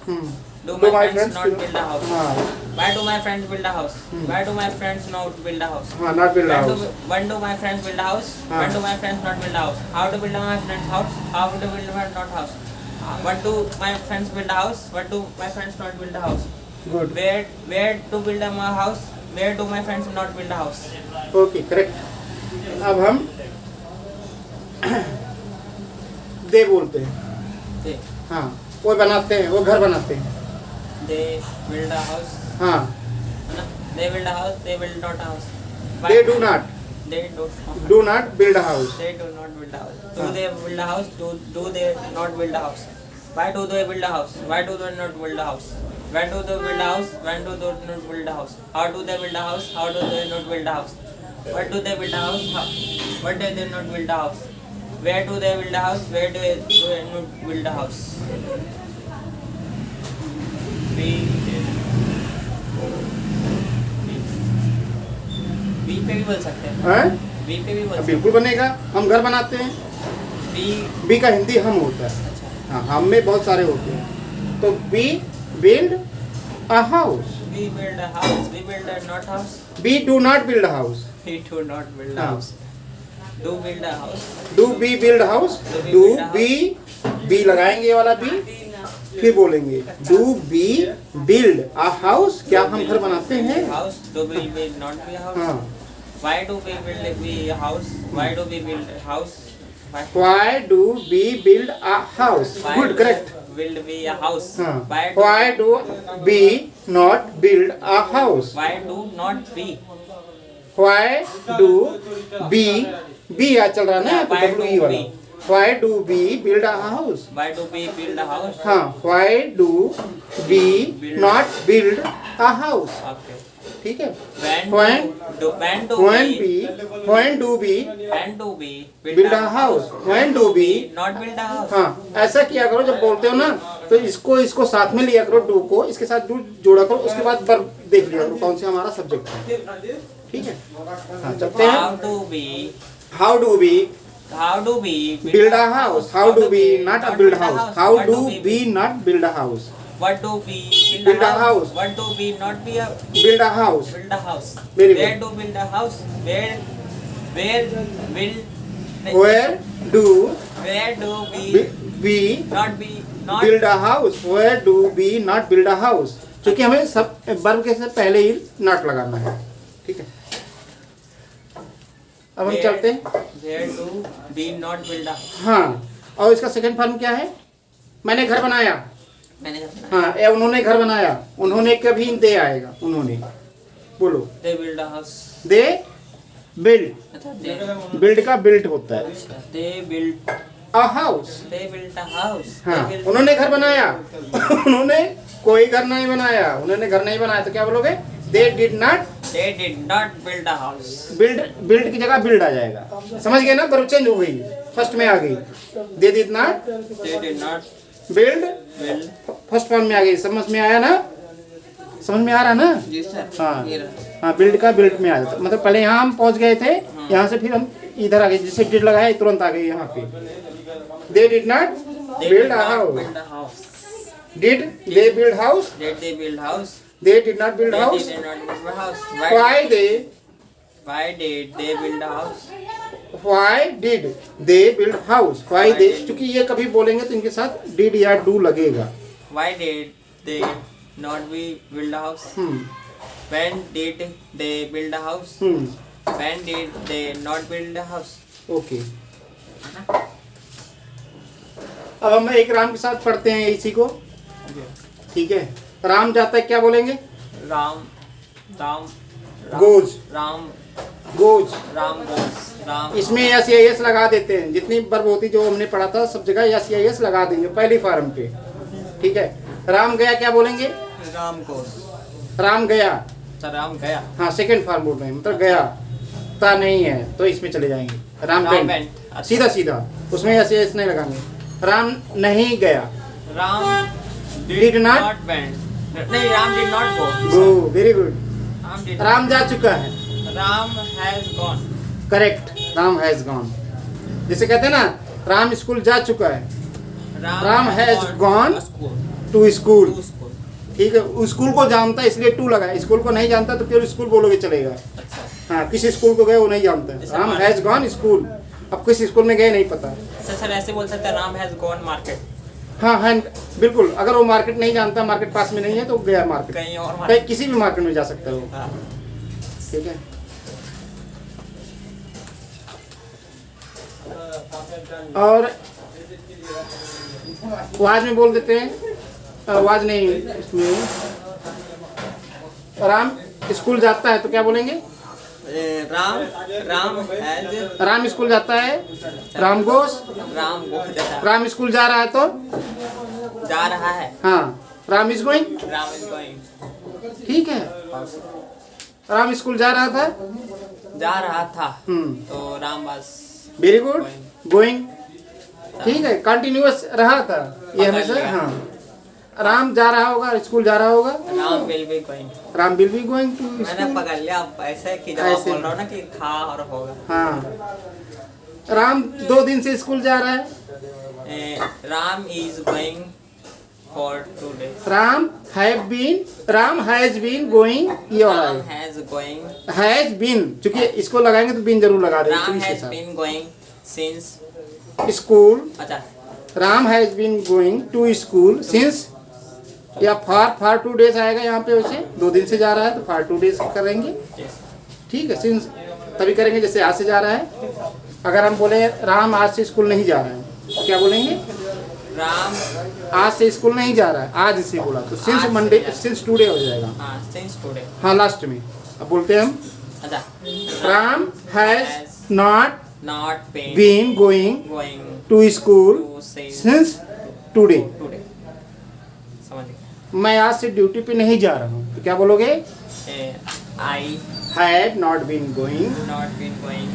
Do Do my my friends friends not build- build a house? हाँ, Why do my friends build a house? Why do my friends not build a house? हाँ, not build a house. When do my friends build a house? हाँ. When do my friends not build a house? How to build my friend's house? How to build my not house? What do my friends build a house? What do my friends not build a house? Good, Where to build a house? Where do my friends not build a house? Okay, correct. अब हम दे बोलते हैं। They हाँ, वो बनाते हैं, वो घर बनाते हैं। they build a house. हाँ, है ना? They build a house. They build not a house. They do not They don't. Do not build a house. They do not build a house. Do they build a house? Do they not build a house? Why do they build a house? Why do they not build a house? When do they build a house? When do they not build a house? How do they build a house? How do they not build a house? What do they build a house? What do they not build a house? Where do they build a house? Where do they not build a house? We पे भी बोल सकते हैं. हैं? B पे भी बोल सकते बिल्कुल बनेगा, हम घर बनाते हैं। हैं. बी बी का हिंदी हम होता है। अच्छा. हाँ, हम में बहुत सारे होते हैं। तो we build a house, We build a house. We build a not house. We do not build house. We do not build a हाँ. house. Do build a house. Do we build house, do we, we लगाएंगे ये वाला we, फिर बोलेंगे do we build a house, क्या हम घर बनाते हैं? House. Do we build not be a house? हाँ, Why do we build be a house? Why do we build a house? Why? why do we build a house? Why Good, do correct. we Build be a house. हाँ, Why why do we not build a house? Why do not we? Why do we, we आज चल रहा है ना, Why W do ई वाला। we? Why do we build a house? Why do we build a house? हाँ, why do we not build a house? Okay. ठीक है। When When? do when do When we do we when do we build a house? When do we? not build a house? हाँ, ऐसा किया करो जब बोलते हो ना, तो इसको साथ में लिया करो, डू को इसके साथ डू जोड़ा करो, उसके बाद वर्ब देख लिया करो कौन से हमारा सब्जेक्ट है, ठीक है। हाँ, चलते हैं। How do we How do we build a house? How do we not build a house? How do we not build a house? What do we Build a house. What do we not be a Build a house. build a house? Very Where good. do build a house? Where will Where do where do we not be not build a house? Where do we not build a house? क्योंकि हमें सब verb के से पहले ही not लगाना है, ठीक है। अब हम चलते हैं। Where do we not build a house? हाँ, और इसका सेकंड फॉर्म क्या है? मैंने घर बनाया। मैंने कहा हाँ, या उन्होंने घर बनाया। उन्होंने कभी दे आएगा, उन्होंने, बोलो। they build a house. They build, अच्छा they बिल्ड का बिल्ट होता है। they build a house. they build a house. हाँ, They build उन्होंने घर बनाया। उन्होंने कोई घर नहीं बनाया, उन्होंने घर नहीं बनाया, तो क्या बोलोगे? They did not they did not build a house. Build, build की जगह बिल्ड आ जाएगा। समझ गए ना, वर्ब चेंज हो गई, फर्स्ट में आ गई। They did not They did not build, build. First form में आ गई। समझ में आया ना? समझ में आ रहा ना? जी सर. हाँ। ये रहा. हाँ बिल्ड का बिल्ट में आ जाता, मतलब पहले यहाँ हम पहुँच गए थे, यहाँ से फिर हम इधर आ गए, जैसे डिड लगाया तुरंत आ गए यहाँ पे। They did not build a house, did they build house, Did they build house? They did not build They house, did not build a house. Why Why did they build a house? Why did they build house, why they, क्योंकि ये कभी बोलेंगे तो इनके साथ did या do लगेगा। Why did they not build a house? When did they build a house? When did they not build a house? Okay, अब हम एक राम के साथ पढ़ते हैं इसी को, ठीक है। राम जाता है, क्या बोलेंगे? Ram goes, Ram goes. Ram goes. Ram. इसमें यस या यस लगा देते हैं, जितनी वर्ब होती जो हमने पढ़ा था सब जगह यस या यस लगा देंगे पहली फॉर्म पे, ठीक है। राम गया, क्या बोलेंगे? Ram goes. राम गया, अच्छा राम गया. हाँ सेकंड फॉर्म बोल रहे हैं, मतलब गया ता नहीं है तो इसमें चले जाएंगे। Ram Ram went, went. अच्छा. सीधा सीधा, उसमें यस या यस नहीं लगाएंगे। राम नहीं गया, Ram Did not? went. नहीं, Ram did not go. Go, very good. Ram did. Ram जा चुका है, Ram has gone. Correct, Ram has gone. जैसे कहते हैं ना राम स्कूल जा चुका है, Ram has gone to school. To school, To school. ठीक है। स्कूल को जानता है इसलिए टू लगा, स्कूल को नहीं जानता तो फिर स्कूल बोलोगे चलेगा। अच्छा. हाँ, किस स्कूल को गए वो नहीं जानता है। राम हैज गॉन स्कूल, अब किस स्कूल में गए नहीं पता। अच्छा सर ऐसे बोल सकते हैं Ram has gone market. हाँ है, बिल्कुल। अगर वो मार्केट नहीं जानता, मार्केट पास में नहीं है तो गया मार्केट, कहीं और कहीं market. किसी भी मार्केट में जा सकता है वो, हाँ. ठीक है। और आवाज में बोल देते हैं, आवाज नहीं इसमें। राम स्कूल जाता है तो क्या बोलेंगे? Ram has राम स्कूल जाता है, राम गोस। Ram go जाता राम स्कूल जा रहा है तो जा रहा है. हाँ, Ram is going, Ram is going. ठीक है। राम स्कूल जा रहा था, जा रहा था. तो Ram was very good, going, ठीक है। कंटिन्यूअस रहा था ये हमेशा, हाँ। राम जा रहा होगा, स्कूल जा रहा होगा, Ram will be going. Ram will be going to मैंने स्कूल, पकड़ लिया अब ऐसे कि जब आप ऐसे। बोल रहा हो ना कि था और होगा. हाँ। राम 2 दिन से स्कूल जा रहा है, Ram is going for 2 days. Ram has been going, ये वाला Ram है, has going. हैज बीन, क्योंकि इसको लगाएंगे तो बीन जरूर लगा Ram देंगे has been going since. School. अच्छा. Ram has been going to school since, या फार 2 डेज आएगा यहाँ पे, वैसे 2 दिन से जा रहा है तो फार 2 डेज करेंगे, Yes. ठीक है। सिंस तभी करेंगे जैसे आज से जा रहा है। अगर हम बोले राम आज से स्कूल नहीं जा रहा है तो क्या बोलेंगे? Ram. आज से स्कूल नहीं जा रहा है, आज से बोला तो सिंस आज मंडे, से जा- सिंस टुडे हो जाएगा। हाँ since today. हाँ लास्ट में अब बोलते हैं हम, अच्छा. Ram has not Not been been going going to school to since since today. today. समझ गए. मैं आज से ड्यूटी पे नहीं जा रहा हूँ तो क्या बोलोगे? I had not been going not been going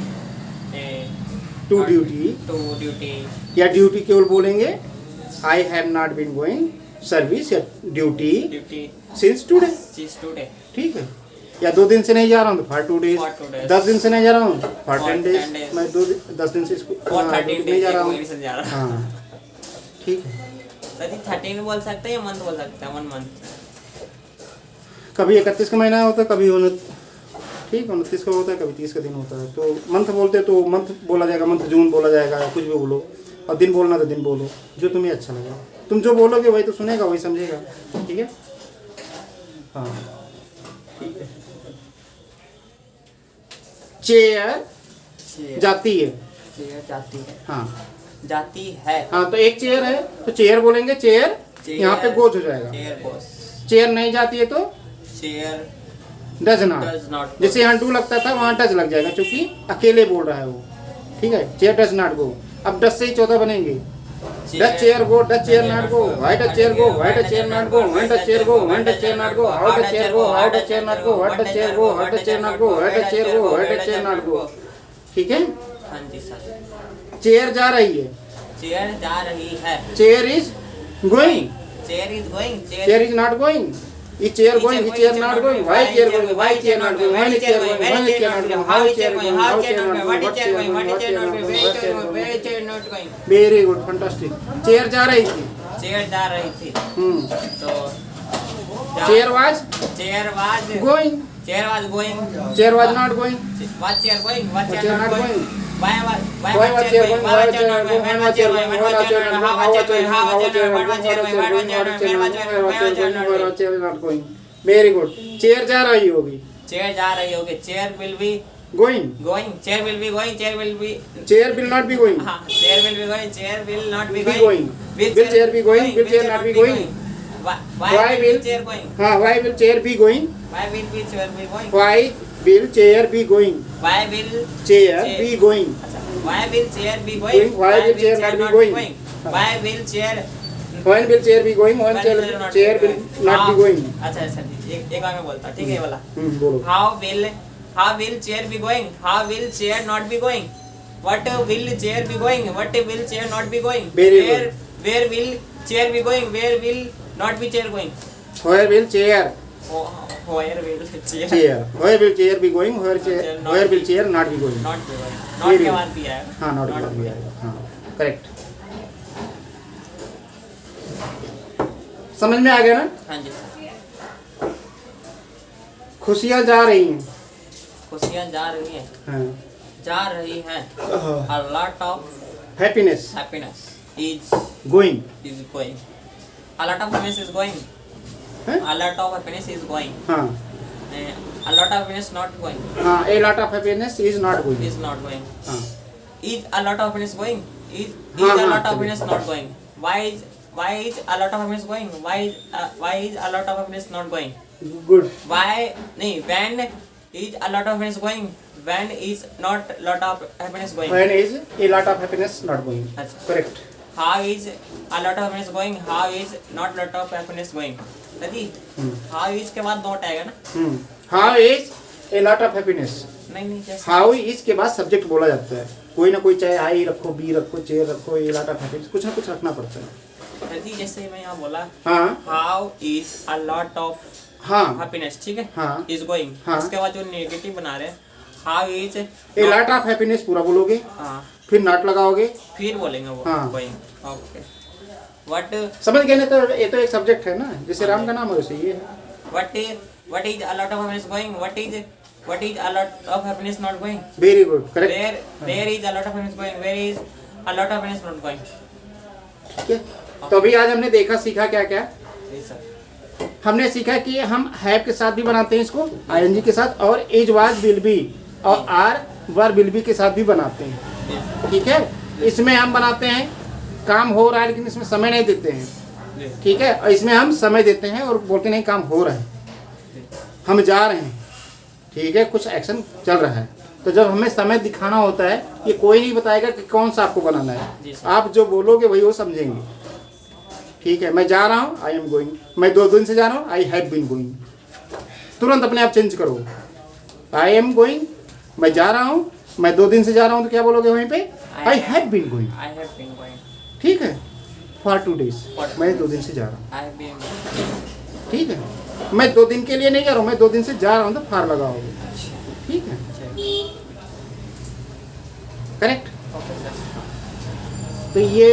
to not duty, to duty. या ड्यूटी केवल बोलेंगे I have not been going service या duty Duty since today, since today. ठीक है। या 2 दिन से नहीं जा रहा हूँ तो फॉर 2 डेज, For 2 days. 10 दिन से नहीं जा रहा हूँ फॉर For 10 10 डेज, days. मैं 10 दिन से स्कूल For 13 नहीं days जा रहा एक हूँ, महीने से जा रहा. हाँ ठीक है। सर जी 13 बोल सकते हैं या मंथ बोल सकते हैं? 1 month. कभी 31 का महीना होता है, कभी 29 का होता है, कभी 30 का दिन होता है। तो मंथ बोलते हैं तो मंथ बोला जाएगा, मंथ जून बोला जाएगा, या कुछ भी बोलो। और दिन बोलना तो दिन बोलो, जो तुम्हें अच्छा लगे। तुम जो बोलोगे वही तो सुनेगा, वही समझेगा, ठीक है। हाँ ठीक है। चेयर जाती है, चेयर जाती है. हाँ जाती है. हाँ। तो एक चेयर है तो चेयर बोलेंगे, चेयर यहाँ पे गोज हो जाएगा। चेयर गोस. चेयर नहीं जाती है तो chair does not, does not. जैसे यहाँ डू लगता था वहाँ डज लग जाएगा, क्योंकि अकेले बोल रहा है वो, ठीक है। चेयर डज नॉट गो, अब डज से ही चौथा बनेंगे। Does chair go, does chair not go, why does chair go, why does chair not go, when does chair go, when does chair not go, how does chair go, how does chair not go, what does chair go, what does chair not go, why does chair go, why does chair not go, ठीक है। हाँ जी sir. Chair जा रही है, chair जा रही है. Chair is going, chair is going. Chair is not going, Is chair going? Is chair not going? Why chair going? Why chair not going? When is chair going? When is chair not going? How is chair going? How chair not going? What chair going? What chair not going? What chair going? Where chair not going? Very good, fantastic. Chair जा रही थी. Chair जा रही थी. तो Chair was chair was going. Chair was going. Chair was not going. Was chair going. Was Chair chair not not going. Going. Why Why was chair going? Why was chair not going? When was chair going? When was chair not going? How was chair going? How was chair not going? How was chair going? Why was chair not going? Why was chair not going? Very good. Chair जा रही होगी. Chair जा रही होगी. Chair will be Going. Going. Chair will be going. Chair will be Chair will not be going. हाँ, chair will be going. Chair will not be Be going. going. Will chair be going? Will chair not be going? Why will chair going? हाँ, why will chair be going? Why will be chair be going? Why will chair be going? Why will Chair be going. Why will chair be going? Why will chair not be going? Why will chair When will chair be going? When chair will not be going. अच्छा अच्छा जी. एक बार मैं बोलता हूँ. ठीक है ये वाला. बोलो. How will chair be going? How will chair not be going? What will chair be going? What will chair not be going? Very good. Where will chair be going? Where will not be chair going? Where will chair? Where will chair Chair. Where will chair be going? Where will chair not be going? not be going? Very Not के good. बाद भी आएगा. हाँ, not के बाद भी आएगा. हाँ, correct. समझ में आ गया ना? हाँ जी. खुशियाँ जा रही हैं. खुशियाँ जा रही हैं. हाँ. जा रही हैं. A lot of Happiness happiness is going. going. A lot of happiness is going. हैं? A lot of happiness is going. हाँ. A lot of happiness not going. हाँ. A lot of happiness is not going. Is not going. हाँ. Is a lot of happiness going? Is हाँ, a हाँ, lot of चलिए. happiness not going? Why is a lot of happiness going? Why is a lot of happiness not going? Good. Why नहीं when is a lot of happiness going? When is not lot of happiness going? When is a lot of happiness not going? अच्छा. Correct. How is a lot of happiness going? How is not lot of happiness going? दादी how is के बाद note आएगा ना? How is a lot of happiness? नहीं जैसे How is के बाद सब्जेक्ट बोला जाता है. कोई ना कोई चाहे आई रखो, बी रखो, चेयर रखो, a lot of happiness कुछ ना कुछ रखना पड़ता है. दादी जैसे मैं यहाँ बोला हाँ. how is a lot of हाँ. happiness ठीक है? हाँ. is going. हाँ. उसके बाद जो नेगेटिव बना रहे हैं how is a lot of happiness पूरा बोलोगे. हाँ फिर नॉट लगाओगे. फिर बोलेंगे वो हाँ. going. Okay. What समझ गए ना? तो ये तो एक सब्जेक्ट है ना, जैसे राम का नाम है वैसे ये है. what is a lot of happiness going? What is a lot of happiness not going? Very good. Correct. Where is a lot of happiness going? Where is a lot of happiness not going? ठीक है. तो अभी आज हमने देखा सीखा क्या क्या. Yes sir. हमने सीखा कि हम हैव के साथ भी बनाते हैं इसको, आईएनजी के साथ, और इज वाज विल बी और आर वर विल बी के साथ भी बनाते हैं. Yes. ठीक है. इसमें हम बनाते हैं काम हो रहा है लेकिन इसमें समय नहीं देते हैं. Yes. ठीक है. और इसमें हम समय देते हैं और बोलते नहीं काम हो रहा है, हम जा रहे हैं. ठीक है. कुछ एक्शन चल रहा है. तो जब हमें समय दिखाना होता है, ये कोई नहीं बताएगा कि कौन सा आपको बनाना है. जी सर. आप जो बोलोगे वही वो समझेंगे. ठीक है. मैं जा रहा हूँ, आई एम गोइंग. मैं 2 दिन से जा रहा हूँ, आई हैव बीन गोइंग. तुरंत अपने आप चेंज करो. आई एम गोइंग, मैं जा रहा हूँ. मैं 2 दिन से जा रहा हूँ तो क्या बोलोगे वहीं पे? I have been going. I have been going. ठीक है. For 2 days. मैं 2 दिन से जा रहा हूँ. I have been going. ठीक है. मैं 2 दिन के लिए नहीं जा रहा हूँ, मैं 2 दिन से जा रहा हूँ तो फार लगाओगे. ठीक है. करेक्ट. Okay sir. तो ये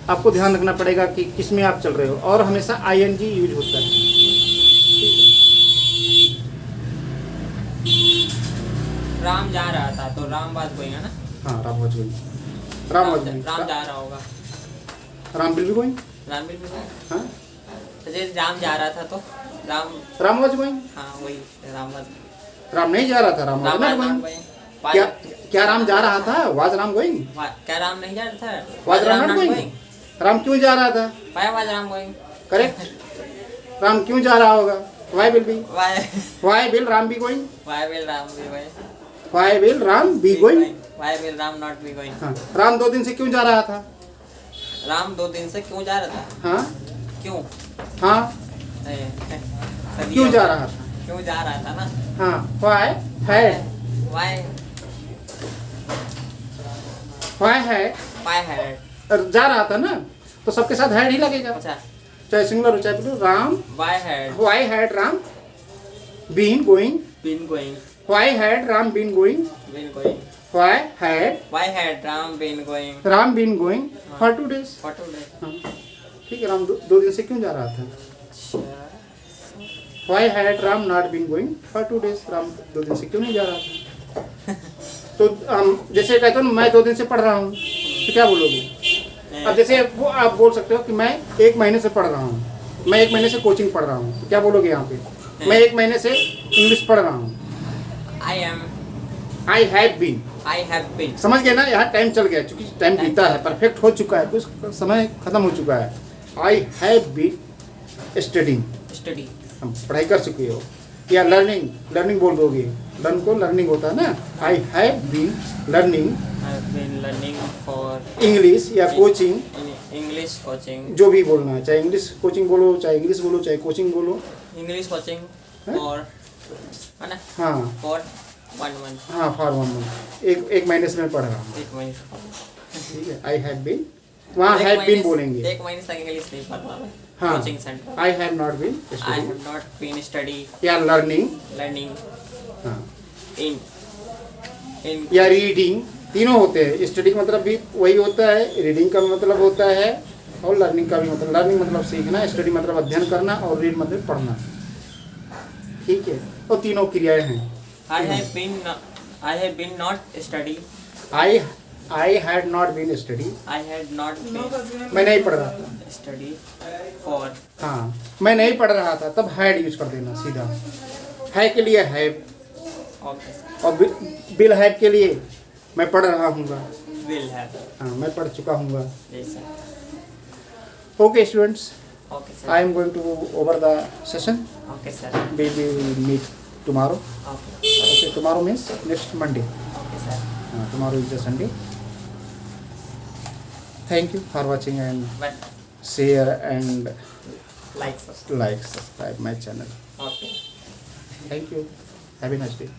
आपको ध्यान रखना पड़ेगा कि किस में आप चल रहे हो, और हमेशा आईएनजी यूज होता है. राम जा रहा था तो राम बात गोइंग है ना? हाँ. Ram was going. Ram was going. Ram जा रहा होगा. Ram will be going. Ram भी गोइंग. हाँ. तो जैसे राम जा रहा था तो राम वाज गोइंग. हाँ वही राम बात. राम नहीं जा रहा था, राम वाज नॉट गोइंग. क्या क्या राम जा रहा था? Was Ram going. क्या राम नहीं जा रहा था? Was Ram not going. Ram क्यों जा रहा था? Why was Ram going? Correct. Ram क्यों जा रहा होगा? Why will be? Why will Ram be going? will Ram be going? Why will Ram be going? Why will Ram not be going? हाँ. राम 2 दिन से क्यों जा रहा था? राम 2 दिन से क्यों जा रहा था? हाँ. क्यों? हाँ. क्यों जा रहा था? क्यों जा रहा था ना? हाँ. Why had? Why had? Why had? जा रहा था ना, तो सबके साथ हैड ही लगेगा. अच्छा. चाहे सिंगुलर हो चाहे plural, Ram, why had ram been going, been going, why had ram been going, why had Ram been going ram been going for 2 days. for 2 days? हाँ, ठीक है, राम 2 दिन से क्यों जा रहा था? Why had ram not been going for 2 days? Ram 2 दिन से क्यों नहीं जा रहा था? तो जैसे कहते हो ना, मैं 2 दिन से पढ़ रहा हूँ, तो क्या बोलोगे? अब जैसे वो आप बोल सकते हो कि मैं 1 महीने से पढ़ रहा हूँ, मैं 1 महीने से कोचिंग पढ़ रहा हूँ, तो क्या बोलोगे यहाँ पे? मैं 1 महीने से इंग्लिश पढ़ रहा हूँ। I have been। समझ गए ना? यहाँ टाइम चल गया, क्योंकि टाइम बीता है, परफेक्ट हो चुका है, कुछ समय खत्म हो चुका है। I have been studying, हम पढ़ाई कर चुके हो। या लर्निंग बोल दोगे, लर्न को लर्निंग होता है ना। I have been learning for English या कोचिंग, English coaching, जो भी बोलना है, चाहे इंग्लिश कोचिंग बोलो, चाहे इंग्लिश बोलो, चाहे कोचिंग बोलो। English coaching हैं? for हाँ for 1 month, हाँ, फॉर 1 मंथ, एक महीने से मैं पढ़ रहा हूँ। 1 महीने, ठीक है, आई हैव बीन, वहाँ हैव बीन बोलेंगे। 1 महीने तक इंग्लिश नहीं पढ़ रहा मैं। हाँ, coaching centre, I have not been I study have not been study या लर्निंग, learning हाँ, in या रीडिंग, तीनों होते हैं। स्टडी का मतलब भी वही होता है, रीडिंग का मतलब होता है, और लर्निंग का भी मतलब, लर्निंग मतलब सीखना, स्टडी मतलब अध्ययन करना, और रीड मतलब पढ़ना। ठीक है, तो तीनों क्रियाएं हैं। I have been not study, I had not been study, I had not been मैं नहीं पढ़ रहा था। study for हाँ, मैं नहीं पढ़ रहा था, तब हैड यूज कर देना सीधा। है के लिए हैव, okay sir, और बिल हैव के लिए मैं पढ़ रहा हूँगा। will have, हाँ, मैं पढ़ चुका हूँगा। yes sir, okay students, okay sir, I am going to over the session. okay sir, We will meet tomorrow. okay, Okay, tomorrow means next Monday. okay sir, Tomorrow is a Sunday. Thank you for watching, and but share and like sir, subscribe my channel. okay. Thank you. Have a nice day.